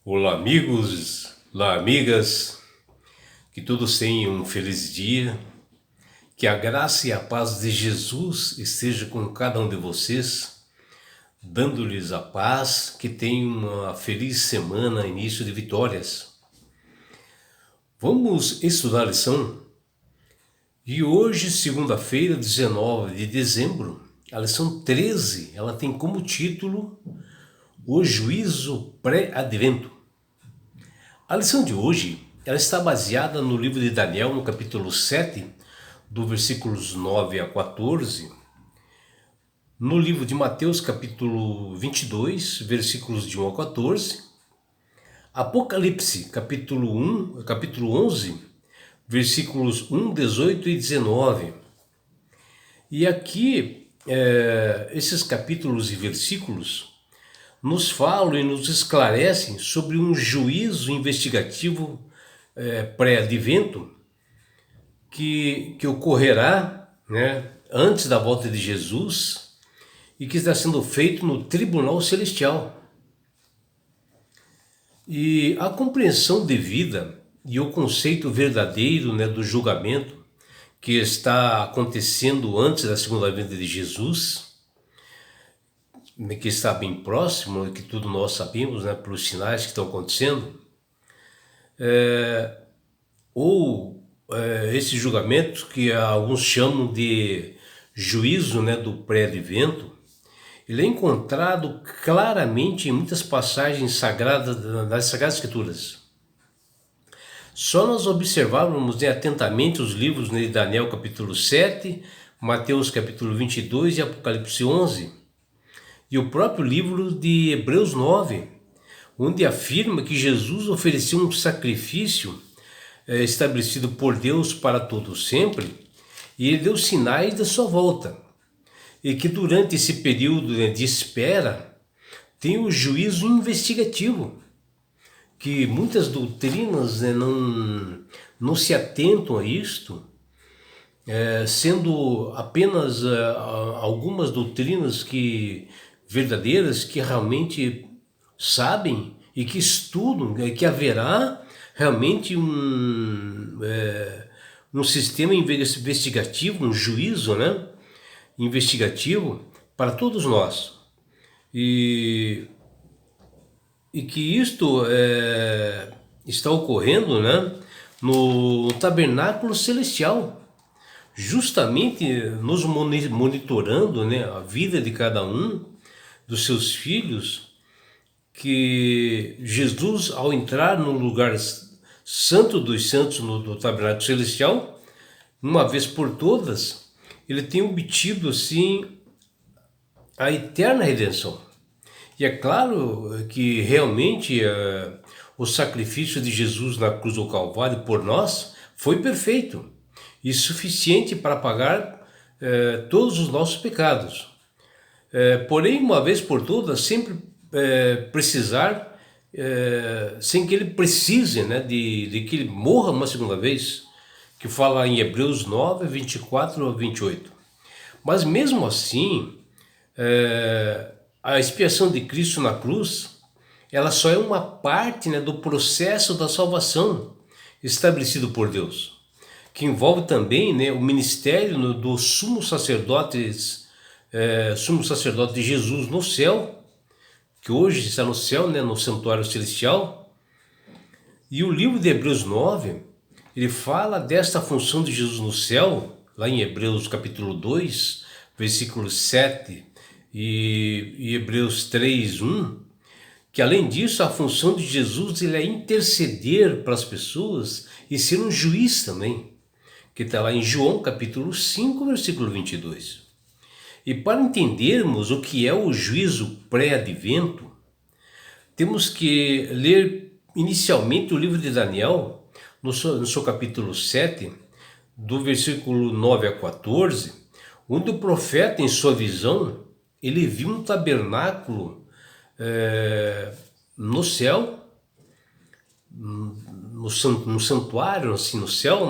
Olá, amigos, olá, amigas, que todos tenham um feliz dia, que a graça e a paz de Jesus esteja com cada um de vocês, dando-lhes a paz, que tenham uma feliz semana, início de vitórias. Vamos estudar a lição? E hoje, segunda-feira, 19 de dezembro, a lição 13, ela tem como título O Juízo Pré-Advento. A lição de hoje, ela está baseada no livro de Daniel, no capítulo 7, do versículos 9 a 14, no livro de Mateus, capítulo 22, versículos de 1 a 14, Apocalipse, capítulo 11, versículos 1, 18 e 19. E aqui, esses capítulos e versículos nos falam e nos esclarecem sobre um juízo investigativo pré-advento que ocorrerá, né, antes da volta de Jesus e que está sendo feito no tribunal celestial. E a compreensão devida e o conceito verdadeiro, né, do julgamento que está acontecendo antes da segunda vinda de Jesus, que está bem próximo, que todos nós sabemos, né, pelos sinais que estão acontecendo, ou esse julgamento que alguns chamam de juízo, né, do pré-advento, ele é encontrado claramente em muitas passagens sagradas das Sagradas Escrituras. Só nós observarmos, né, atentamente os livros, né, de Daniel capítulo 7, Mateus capítulo 22 e Apocalipse 11, e o próprio livro de Hebreus 9, onde afirma que Jesus ofereceu um sacrifício estabelecido por Deus para todo sempre, e ele deu sinais da sua volta. E que durante esse período, né, de espera, tem o juízo investigativo, que muitas doutrinas, né, não se atentam a isto, sendo apenas algumas doutrinas verdadeiras que realmente sabem e que estudam, que haverá realmente um sistema investigativo, um juízo, né, investigativo para todos nós. E que isto está ocorrendo, né, no tabernáculo celestial, justamente nos monitorando, né, a vida de cada um dos seus filhos, que Jesus, ao entrar no lugar santo dos santos, no tabernáculo celestial, uma vez por todas, ele tem obtido assim a eterna redenção. E é claro que realmente o sacrifício de Jesus na cruz do Calvário por nós foi perfeito e suficiente para pagar todos os nossos pecados. Porém, uma vez por todas, sempre precisar, sem que ele precise, né, de que ele morra uma segunda vez, que fala em Hebreus 9, 24 a 28. Mas mesmo assim, a expiação de Cristo na cruz, ela só é uma parte, né, do processo da salvação estabelecido por Deus, que envolve também, né, o ministério do sumo sacerdote de Jesus no céu, que hoje está no céu, né, no santuário celestial. E o livro de Hebreus 9, ele fala desta função de Jesus no céu, lá em Hebreus capítulo 2, versículos 7 e Hebreus 3, 1, que além disso a função de Jesus ele é interceder para as pessoas e ser um juiz também, que está lá em João capítulo 5, versículo 22. E para entendermos o que é o juízo pré-advento, temos que ler inicialmente o livro de Daniel, no seu capítulo 7, do versículo 9 a 14, onde o profeta, em sua visão, ele viu um tabernáculo no céu, no santuário, assim, no céu,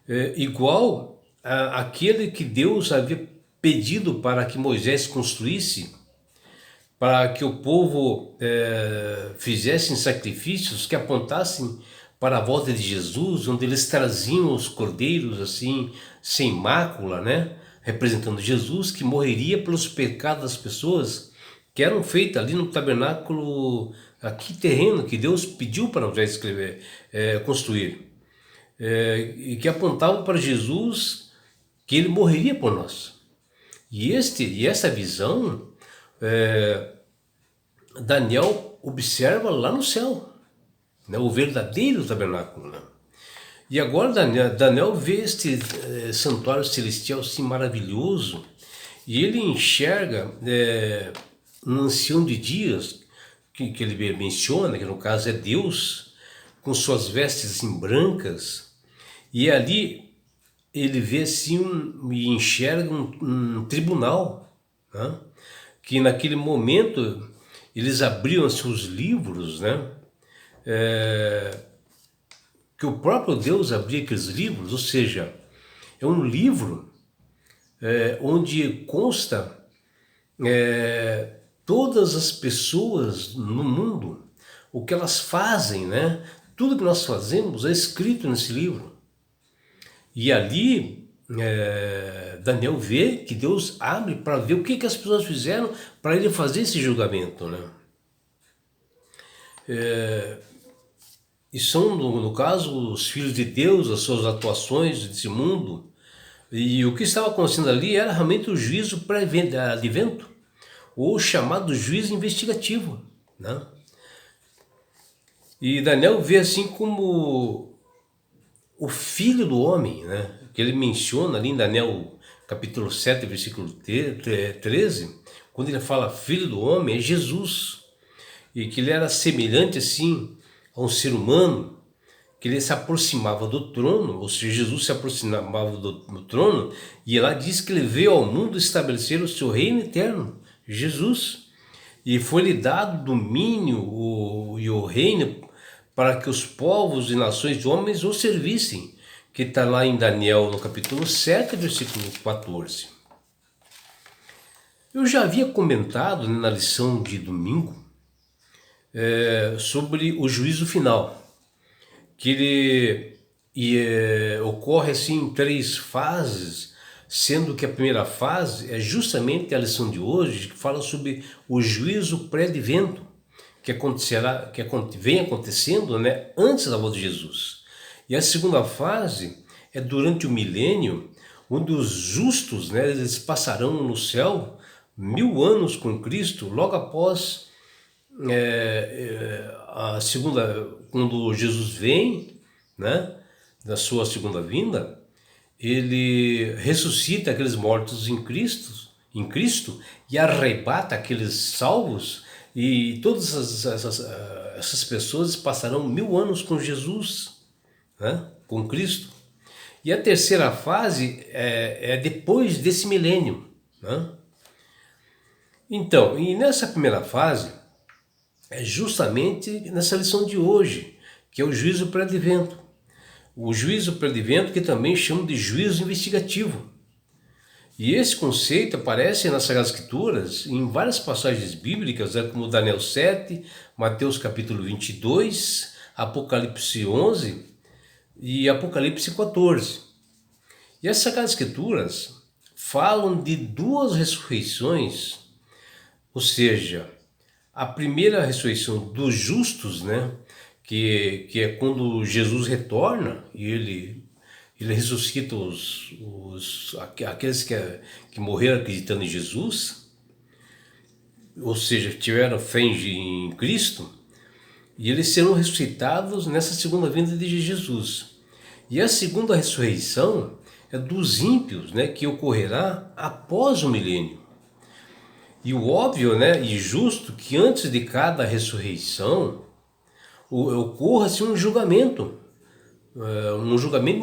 né? Igual àquele que Deus havia pedido para que Moisés construísse, para que o povo fizessem sacrifícios que apontassem para a volta de Jesus, onde eles traziam os cordeiros assim, sem mácula, né? Representando Jesus, que morreria pelos pecados das pessoas, que eram feitos ali no tabernáculo aqui terreno, que Deus pediu para Moisés construir. E que apontavam para Jesus, que ele morreria por nós. E essa visão, Daniel observa lá no céu, né, o verdadeiro tabernáculo. Né? E agora Daniel vê este santuário celestial assim maravilhoso, e ele enxerga um ancião de dias, que ele menciona, que no caso é Deus, com suas vestes assim brancas, e ali ele vê assim e enxerga um tribunal, né? Que naquele momento eles abriam seus livros, né? Que o próprio Deus abria aqueles livros, ou seja, é um livro onde consta todas as pessoas no mundo, o que elas fazem, né? Tudo que nós fazemos é escrito nesse livro. E ali Daniel vê que Deus abre para ver o que as pessoas fizeram para ele fazer esse julgamento, né? E são, no caso, os filhos de Deus, as suas atuações desse mundo. E o que estava acontecendo ali era realmente o juízo pré-advento, ou chamado juízo investigativo, né? E Daniel vê assim como o filho do homem, né? Que ele menciona ali em Daniel capítulo 7, versículo 13, quando ele fala filho do homem, é Jesus. E que ele era semelhante assim a um ser humano, que ele se aproximava do trono, ou seja, Jesus se aproximava do trono, e lá diz que ele veio ao mundo estabelecer o seu reino eterno, Jesus. E foi-lhe dado domínio e o reino para que os povos e nações de homens o servissem, que está lá em Daniel no capítulo 7, versículo 14. Eu já havia comentado, né, na lição de domingo sobre o juízo final, que ele ocorre assim em 3 fases, sendo que a primeira fase é justamente a lição de hoje, que fala sobre o juízo pré-advento, vem acontecendo, né, antes da volta de Jesus. E a segunda fase é durante o milênio, onde os justos, né, eles passarão no céu 1000 anos com Cristo, logo após a segunda, quando Jesus vem, né, na sua segunda vinda, ele ressuscita aqueles mortos em Cristo e arrebata aqueles salvos, e todas essas pessoas passarão 1000 anos com Jesus, né, com Cristo. E a terceira fase é depois desse milênio, né? Então, e nessa primeira fase, é justamente nessa lição de hoje, que é o juízo pré-advento. O juízo pré-advento, que também chamam de juízo investigativo. E esse conceito aparece nas Sagradas Escrituras em várias passagens bíblicas, como Daniel 7, Mateus capítulo 22, Apocalipse 11 e Apocalipse 14. E as Sagradas Escrituras falam de 2 ressurreições, ou seja, a primeira ressurreição dos justos, né, que é quando Jesus retorna e ele ressuscita aqueles que morreram acreditando em Jesus, ou seja, tiveram fé em Cristo, e eles serão ressuscitados nessa segunda vinda de Jesus. E a segunda ressurreição é dos ímpios, né, que ocorrerá após o milênio. E o óbvio, né, e justo que antes de cada ressurreição ocorra-se um julgamento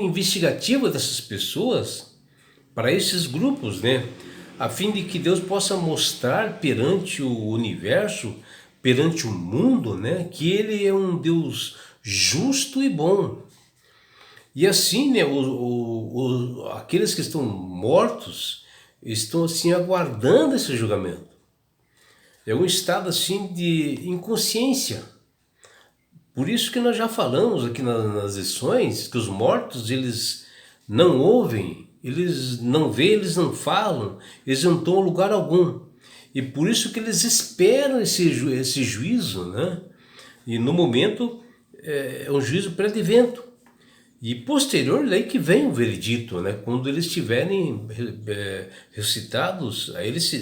investigativo dessas pessoas para esses grupos, né, a fim de que Deus possa mostrar perante o universo, perante o mundo, né, que Ele é um Deus justo e bom. E assim, né, aqueles que estão mortos estão assim aguardando esse julgamento. É um estado assim de inconsciência. Por isso que nós já falamos aqui nas lições que os mortos, eles não ouvem, eles não veem, eles não falam, eles não estão em lugar algum. E por isso que eles esperam esse juízo, né? E no momento é um juízo pré-advento. E posterior daí que vem o veredito, né? Quando eles estiverem ressuscitados, aí eles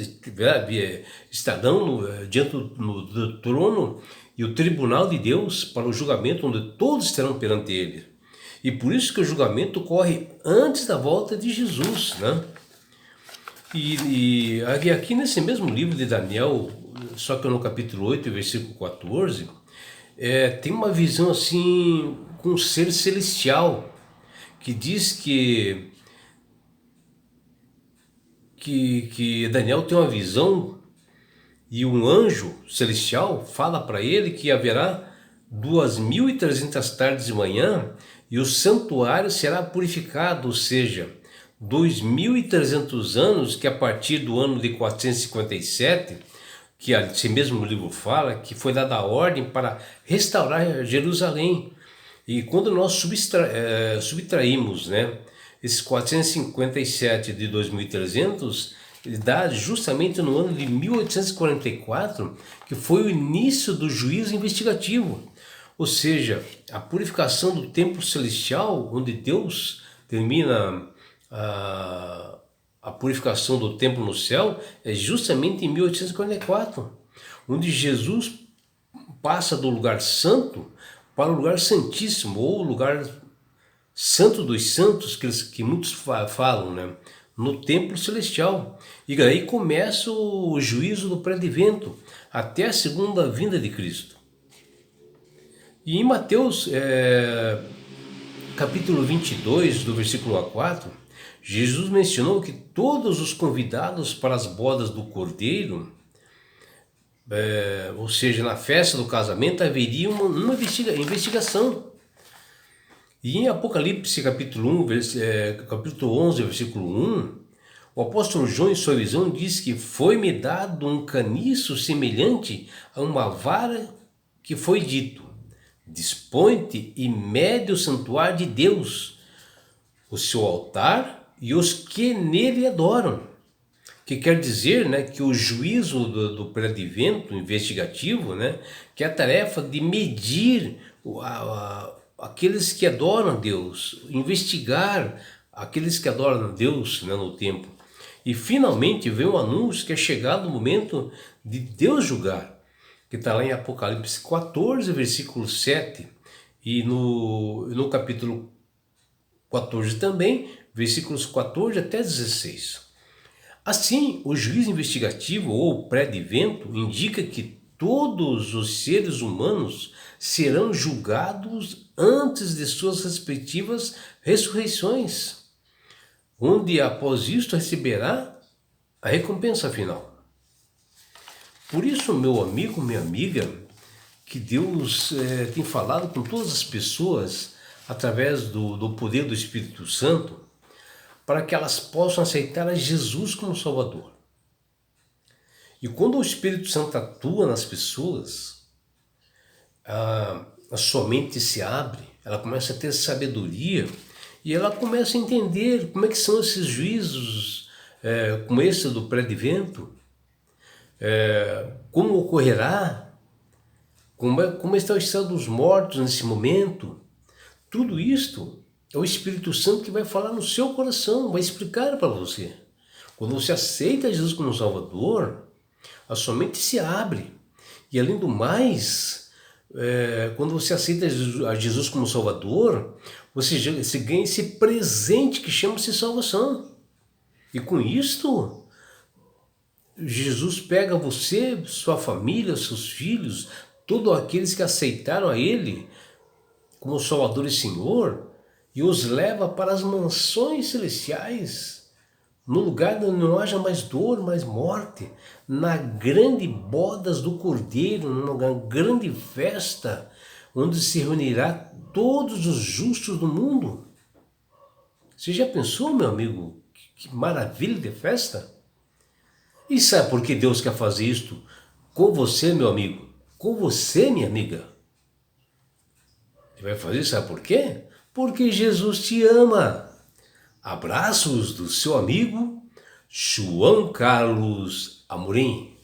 estarão diante do trono e o tribunal de Deus para o julgamento, onde todos estarão perante ele. E por isso que o julgamento ocorre antes da volta de Jesus, né? E aqui nesse mesmo livro de Daniel, só que no capítulo 8, versículo 14, tem uma visão assim com um ser celestial que diz que Daniel tem uma visão e um anjo celestial fala para ele que haverá 2.300 tardes de manhã e o santuário será purificado, ou seja, 2.300 anos, que a partir do ano de 457, que esse mesmo livro fala, que foi dada a ordem para restaurar Jerusalém. E quando nós subtraímos, né, esses 457 de 2.300, ele dá justamente no ano de 1844, que foi o início do juízo investigativo. Ou seja, a purificação do templo celestial, onde Deus termina a purificação do templo no céu, é justamente em 1844, onde Jesus passa do lugar santo para o lugar santíssimo, ou o lugar santo dos santos, que muitos falam, né? No templo celestial. E aí começa o juízo do pré-advento, até a segunda vinda de Cristo. E em Mateus, capítulo 22, do versículo 1 a 4, Jesus mencionou que todos os convidados para as bodas do Cordeiro, ou seja, na festa do casamento, haveria uma investigação. E em Apocalipse capítulo 1, capítulo 11, versículo 1, o apóstolo João, em sua visão, diz que foi-me dado um caniço semelhante a uma vara, que foi dito: dispõe-te e mede o santuário de Deus, o seu altar e os que nele adoram. Que quer dizer, né, que o juízo do pré-advento investigativo, né, que é a tarefa de medir aqueles que adoram a Deus, investigar aqueles que adoram a Deus, né, no tempo. E finalmente vem o anúncio que é chegado o momento de Deus julgar, que está lá em Apocalipse 14, versículo 7, e no capítulo 14 também, versículos 14 até 16. Assim, o juízo investigativo ou pré-advento indica que todos os seres humanos serão julgados antes de suas respectivas ressurreições, onde após isto receberá a recompensa final. Por isso, meu amigo, minha amiga, que Deus tem falado com todas as pessoas através do poder do Espírito Santo, para que elas possam aceitar a Jesus como Salvador. E quando o Espírito Santo atua nas pessoas, a sua mente se abre, ela começa a ter sabedoria e ela começa a entender como é que são esses juízos, como esse do pré-advento, como ocorrerá, como está o estado dos mortos nesse momento. Tudo isto é o Espírito Santo que vai falar no seu coração, vai explicar para você. Quando você aceita Jesus como Salvador, a sua mente se abre. E além do mais, quando você aceita a Jesus como Salvador, você ganha esse presente que chama-se salvação. E com isto, Jesus pega você, sua família, seus filhos, todos aqueles que aceitaram a Ele como Salvador e Senhor, e os leva para as mansões celestiais, no lugar onde não haja mais dor, mais morte, na grande bodas do Cordeiro, numa grande festa, onde se reunirá todos os justos do mundo. Você já pensou, meu amigo, que maravilha de festa? E sabe por que Deus quer fazer isto com você, meu amigo, com você, minha amiga. Ele vai fazer, sabe por quê? Porque Jesus te ama. Abraços do seu amigo João Carlos Amorim.